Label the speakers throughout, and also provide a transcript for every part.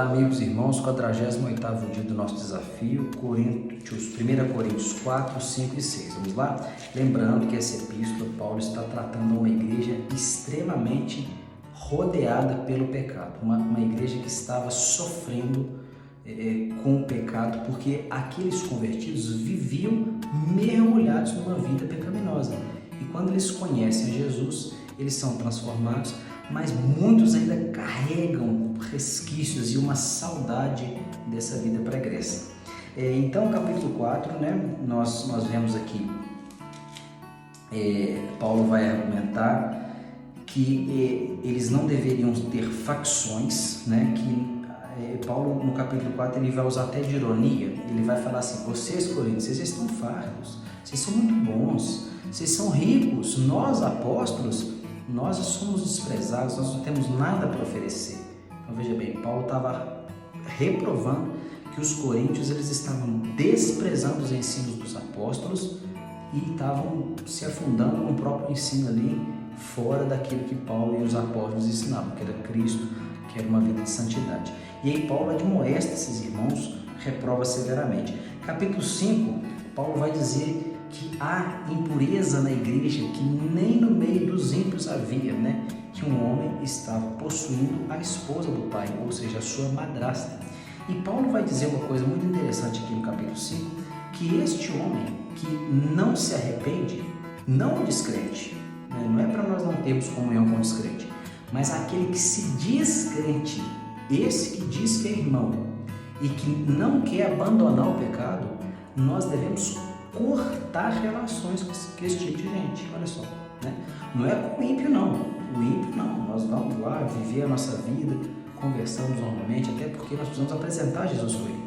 Speaker 1: Olá, amigos e irmãos, 48º dia do nosso desafio, 1 Coríntios 4, 5 e 6. Vamos lá? Lembrando que essa epístola, Paulo está tratando uma igreja extremamente rodeada pelo pecado, uma igreja que estava sofrendo com o pecado, porque aqueles convertidos viviam mergulhados numa vida pecaminosa. E quando eles conhecem Jesus, eles são transformados, mas muitos ainda carregam resquícios e uma saudade dessa vida pregressa. Então, capítulo 4, nós vemos aqui, Paulo vai argumentar que eles não deveriam ter facções, Paulo, no capítulo 4, ele vai usar até de ironia. Ele vai falar assim: vocês, Coríntios, vocês estão fartos, vocês são muito bons, vocês são ricos, nós, apóstolos, nós somos desprezados, nós não temos nada para oferecer. Então veja bem, Paulo estava reprovando que os coríntios eles estavam desprezando os ensinos dos apóstolos e estavam se afundando no próprio ensino ali, fora daquilo que Paulo e os apóstolos ensinavam, que era Cristo, que era uma vida de santidade. E aí Paulo admoesta esses irmãos, reprova severamente. Capítulo 5, Paulo vai dizer que há impureza na igreja que nem no meio dos ímpios havia, que um homem estava possuindo a esposa do pai, ou seja, a sua madrasta. E Paulo vai dizer uma coisa muito interessante aqui no capítulo 5, que este homem que não se arrepende, não o descrente, não é para nós não termos comunhão com o descrente, mas aquele que se diz crente, esse que diz que é irmão e que não quer abandonar o pecado, nós devemos cortar relações com esse tipo de gente. Olha só, não é com o ímpio não, nós vamos lá viver a nossa vida, conversamos normalmente, até porque nós precisamos apresentar Jesus para ele.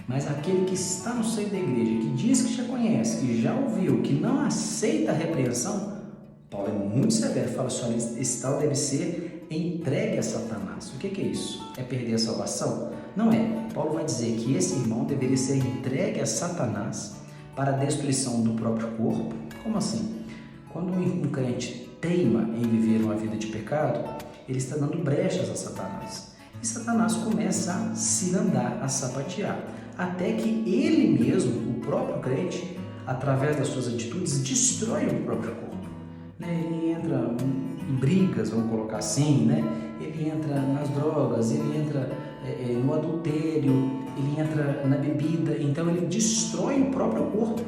Speaker 1: Mas aquele que está no seio da igreja, que diz que já conhece, que já ouviu, que não aceita a repreensão, Paulo é muito severo, fala assim: esse tal deve ser entregue a Satanás. O que é isso? É perder a salvação? Não é. Paulo vai dizer que esse irmão deveria ser entregue a Satanás para a destruição do próprio corpo. Como assim? Quando um crente teima em viver uma vida de pecado, ele está dando brechas a Satanás. E Satanás começa a cirandar, a sapatear, até que ele mesmo, o próprio crente, através das suas atitudes, destrói o próprio corpo. Ele entra em brigas, vamos colocar assim, ele entra nas drogas, ele entra no adultério, ele entra na bebida, então ele destrói o próprio corpo,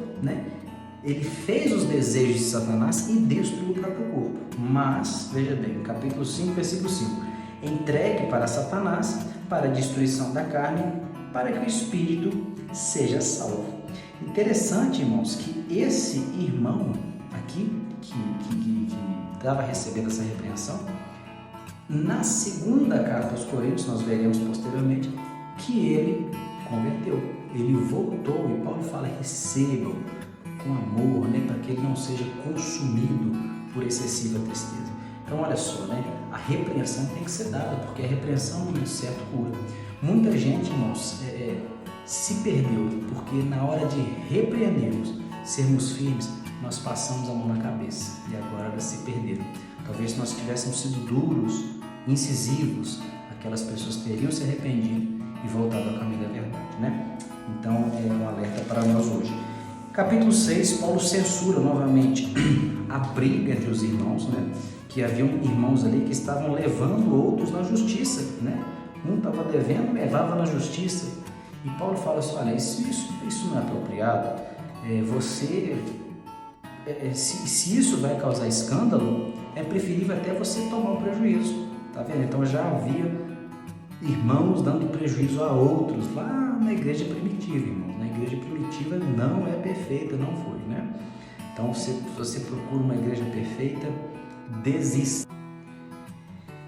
Speaker 1: Ele fez os desejos de Satanás e destruiu o próprio corpo. Mas, veja bem, capítulo 5, versículo 5, entregue para Satanás, para a destruição da carne, para que o espírito seja salvo. Interessante, irmãos, que esse irmão aqui, que estava recebendo essa repreensão, na segunda carta aos Coríntios, nós veremos posteriormente, que ele converteu, ele voltou, e Paulo fala: recebam com amor, para que ele não seja consumido por excessiva tristeza. Então olha só, a repreensão tem que ser dada, porque a repreensão no momento certo cura. Muita gente, irmãos, se perdeu, porque na hora de repreendermos, sermos firmes, nós passamos a mão na cabeça e agora elas se perderam. Talvez se nós tivéssemos sido duros, incisivos, aquelas pessoas teriam se arrependido e voltado ao caminho da verdade, Então é um alerta para nós hoje. Capítulo 6, Paulo censura novamente a briga entre os irmãos, que haviam irmãos ali que estavam levando outros na justiça, Um estava devendo, levava na justiça. E Paulo fala assim: olha, isso não é apropriado. Se isso vai causar escândalo, é preferível até você tomar o prejuízo, tá vendo? Então já havia irmãos dando prejuízo a outros lá na igreja primitiva, irmãos. Na igreja primitiva não é perfeita, não foi, Então se você procura uma igreja perfeita, desista.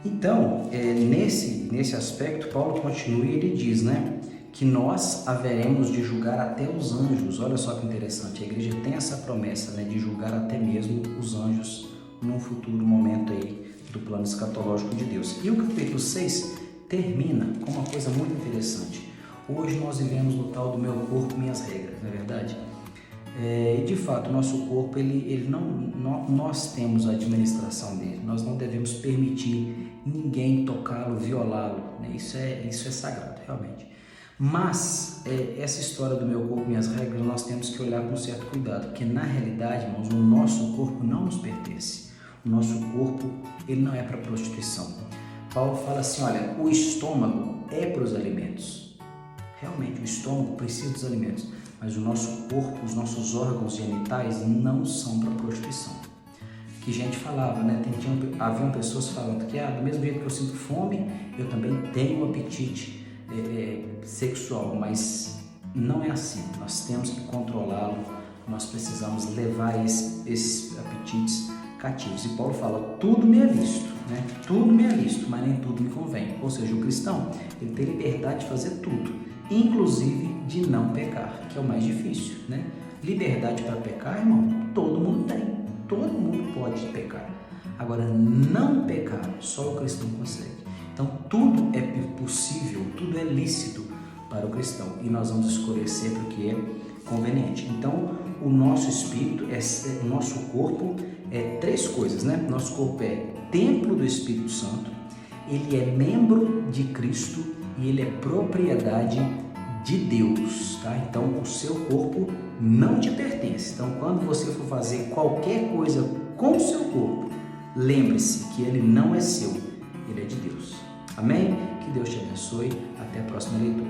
Speaker 1: Então, nesse aspecto, Paulo continua e ele diz, que nós haveremos de julgar até os anjos. Olha só que interessante, a igreja tem essa promessa, de julgar até mesmo os anjos num futuro momento aí do plano escatológico de Deus. E o capítulo 6 termina com uma coisa muito interessante. Hoje nós vivemos no tal do meu corpo, minhas regras, não é verdade? E de fato, o nosso corpo, nós temos a administração dele, nós não devemos permitir ninguém tocá-lo, violá-lo, né? Isso é sagrado, realmente. Mas essa história do meu corpo, minhas regras, nós temos que olhar com certo cuidado, porque na realidade, irmãos, o nosso corpo não nos pertence. O nosso corpo, ele não é para prostituição. Paulo fala assim, olha, o estômago é para os alimentos. Realmente, o estômago precisa dos alimentos, mas o nosso corpo, os nossos órgãos genitais não são para prostituição. Que gente falava, né? Haviam pessoas falando que do mesmo jeito que eu sinto fome, eu também tenho apetite sexual, mas não é assim. Nós temos que controlá-lo, nós precisamos levar esses apetites cativos. E Paulo fala, tudo me é lícito, né? Tudo me é lícito, mas nem tudo me convém. Ou seja, o cristão, ele tem liberdade de fazer tudo, inclusive de não pecar, que é o mais difícil, né? Liberdade para pecar, irmão, todo mundo tem, todo mundo pode pecar. Agora, não pecar, só o cristão consegue. Então, tudo é possível, tudo é lícito para o cristão e nós vamos escolher sempre o que é conveniente. Então, o nosso espírito, o nosso corpo é três coisas, né? Nosso corpo é templo do Espírito Santo, ele é membro de Cristo e ele é propriedade de Deus, tá? Então, o seu corpo não te pertence. Então, quando você for fazer qualquer coisa com o seu corpo, lembre-se que ele não é seu, ele é de Deus. Amém? Que Deus te abençoe. Até a próxima leitura.